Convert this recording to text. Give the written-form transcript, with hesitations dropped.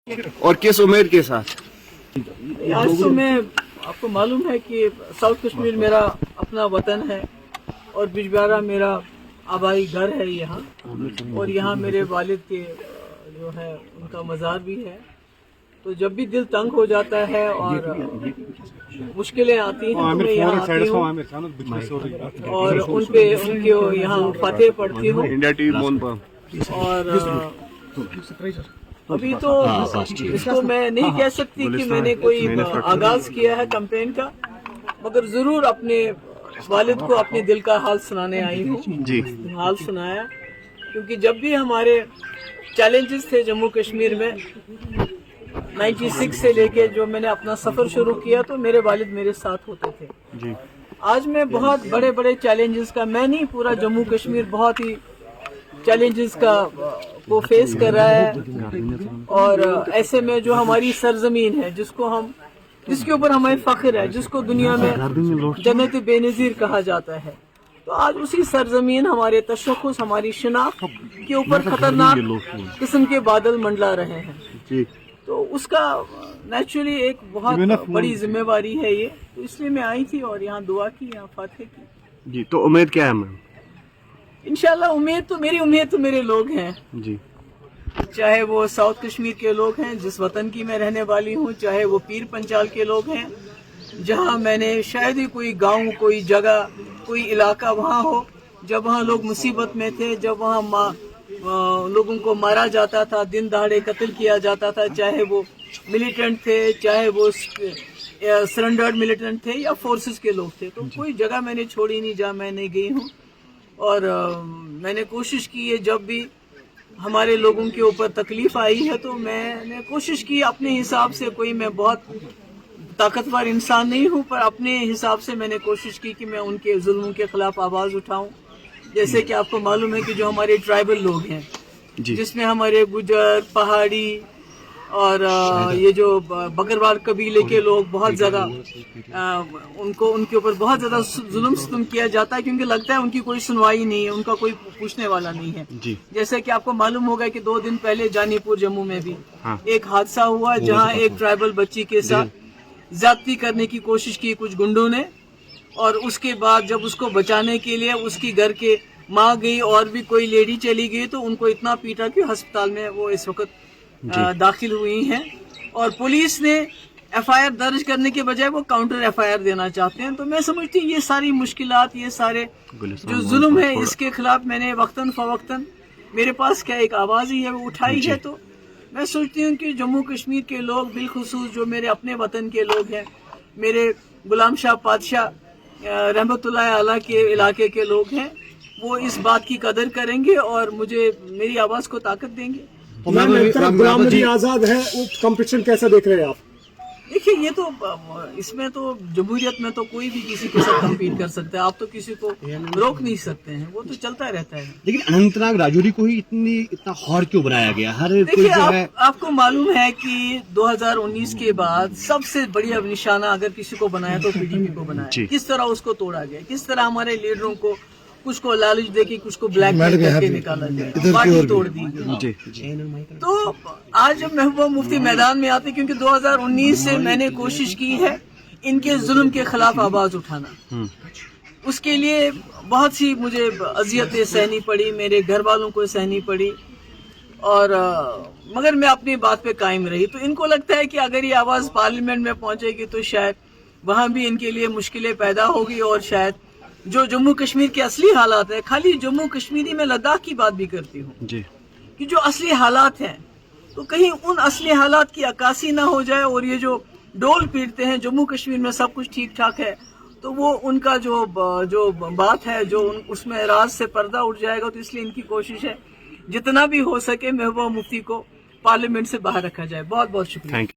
اور کس امید کے ساتھ؟ آج تو میں آپ کو معلوم ہے کہ ساؤتھ کشمیر میرا اپنا وطن ہے اور بجبیارہ میرا آبائی گھر ہے یہاں، اور یہاں میرے والد کے جو ہے ان کا مزار بھی ہے۔ تو جب بھی دل تنگ ہو جاتا ہے اور مشکلیں آتی ہیں تو میں یہاں آتی ہوں اور ان پہ ان کے یہاں فاتح پڑھتی ہوں۔ انڈیا ٹی وی مون پر اور ابھی تو اس کو میں نہیں کہہ سکتی کہ میں نے کوئی آغاز کیا ہے کمپین کا، مگر ضرور اپنے والد کو اپنے دل کا حال سنانے آئی ہوں۔ جی حال سنایا کیونکہ جب بھی ہمارے چیلنجز تھے جموں کشمیر میں 96 سے لے کے جو میں نے اپنا سفر شروع کیا تو میرے والد میرے ساتھ ہوتے تھے۔ جی آج میں بہت بڑے بڑے چیلنجز کا، میں نہیں پورا جموں کشمیر بہت ہی چیلنجز کا وہ فیس کر رہا ہے، اور ایسے میں جو ہماری سرزمین ہے جس کے اوپر ہمیں فخر ہے، جس کو دنیا میں جنت بے نظیر کہا جاتا ہے، تو آج اسی سرزمین ہمارے تشخص، ہماری شناخت کے اوپر خطرناک قسم کے بادل منڈلا رہے ہیں۔ تو اس کا نیچرلی ایک بہت بڑی ذمہ داری ہے یہ، تو اس لیے میں آئی تھی اور یہاں دعا کی، یہاں فاتح کی۔ جی تو امید کیا ہے میم؟ انشاءاللہ میری امید تو میرے لوگ ہیں، جی چاہے وہ ساؤتھ کشمیر کے لوگ ہیں جس وطن کی میں رہنے والی ہوں، چاہے وہ پیر پنچال کے لوگ ہیں جہاں میں نے شاید ہی کوئی گاؤں، کوئی جگہ، کوئی علاقہ وہاں ہو جب وہاں لوگ مصیبت میں تھے، جب وہاں لوگوں کو مارا جاتا تھا، دن دہاڑے قتل کیا جاتا تھا، چاہے وہ ملیٹنٹ تھے، چاہے وہ سرنڈرڈ ملیٹنٹ تھے یا فورسز کے لوگ تھے، تو کوئی جگہ میں نے چھوڑی نہیں جہاں میں نہیں گئی ہوں۔ اور میں نے کوشش کی ہے جب بھی ہمارے لوگوں کے اوپر تکلیف آئی ہے تو میں نے کوشش کی اپنے حساب سے، کوئی میں بہت طاقتور انسان نہیں ہوں پر اپنے حساب سے میں نے کوشش کی کہ میں ان کے ظلموں کے خلاف آواز اٹھاؤں۔ جیسے کہ آپ کو معلوم ہے کہ جو ہمارے ٹرائبل لوگ ہیں جس میں ہمارے گجر، پہاڑی اور یہ جو بکروال قبیلے کے لوگ بہت زیادہ ان کے اوپر بہت زیادہ ظلم ستم کیا جاتا ہے، کیونکہ لگتا ہے ان کی کوئی سنوائی نہیں ہے، ان کا کوئی پوچھنے والا نہیں ہے۔ جیسے کہ آپ کو معلوم ہوگا کہ 2 دن پہلے جانی پور جموں میں بھی ایک حادثہ ہوا جہاں ایک ٹرائبل بچی کے ساتھ زیادتی کرنے کی کوشش کی کچھ گنڈوں نے، اور اس کے بعد جب اس کو بچانے کے لیے اس کی گھر کے ماں گئی اور بھی کوئی لیڈی چلی گئی تو ان کو اتنا پیٹا کہ ہسپتال میں وہ اس وقت داخل ہوئی ہیں، اور پولیس نے ایف آئی آر درج کرنے کے بجائے وہ کاؤنٹر ایف آئی آر دینا چاہتے ہیں۔ تو میں سمجھتی ہوں یہ ساری مشکلات، یہ سارے جو ظلم ہے اس کے خلاف میں نے وقتاً فوقتاً میرے پاس کیا ایک آواز ہی ہے وہ اٹھائی ہے۔ تو میں سوچتی ہوں کہ جموں کشمیر کے لوگ، بالخصوص جو میرے اپنے وطن کے لوگ ہیں، میرے غلام شاہ پادشاہ رحمت اللہ علیہ کے علاقے کے لوگ ہیں، وہ اس بات کی قدر کریں گے اور مجھے میری آواز کو طاقت دیں گے۔ غلام نبی آزاد ہے، وہ کمپٹیشن کیسا دیکھ رہے ہیں آپ؟ دیکھیے یہ تو اس میں تو جمہوریت میں تو کوئی بھی کسی کے ساتھ کمپیٹ کر سکتا ہے، آپ تو کسی کو روک نہیں سکتے ہیں، وہ تو چلتا رہتا ہے۔ لیکن اننت ناگ راجوری کو ہی اتنا ہار کیوں بنایا گیا؟ ہر کوئی جو ہے، آپ کو معلوم ہے کہ 2019 کے بعد سب سے بڑی اب نشانہ اگر کسی کو بنایا تو پی ڈی پی کو بنایا، کس طرح اس کو توڑا گیا، کس طرح ہمارے لیڈروں کو کچھ کو لالچ دے کے کچھ کو بلیک میل کر کے نکالا گیا، پارٹی توڑ دی گئی۔ تو آج جب محبوبہ مفتی میدان میں آتے، کیونکہ 2019 سے میں نے کوشش کی ہے ان کے ظلم کے خلاف آواز اٹھانا، اس کے لیے بہت سی مجھے اذیتیں سہنی پڑی، میرے گھر والوں کو سہنی پڑی، اور مگر میں اپنی بات پہ قائم رہی۔ تو ان کو لگتا ہے کہ اگر یہ آواز پارلیمنٹ میں پہنچے گی تو شاید وہاں بھی ان کے لیے مشکلیں پیدا ہوگی، اور شاید جو جموں کشمیر کے اصلی حالات ہیں، خالی جموں کشمیری میں لداخ کی بات بھی کرتی ہوں کہ جو اصلی حالات ہیں تو کہیں ان اصلی حالات کی عکاسی نہ ہو جائے، اور یہ جو ڈول پیٹتے ہیں جموں کشمیر میں سب کچھ ٹھیک ٹھاک ہے، تو وہ ان کا جو بات ہے جو اس میں راز سے پردہ اٹھ جائے گا۔ تو اس لیے ان کی کوشش ہے جتنا بھی ہو سکے محبوبہ مفتی کو پارلیمنٹ سے باہر رکھا جائے۔ بہت بہت شکریہ۔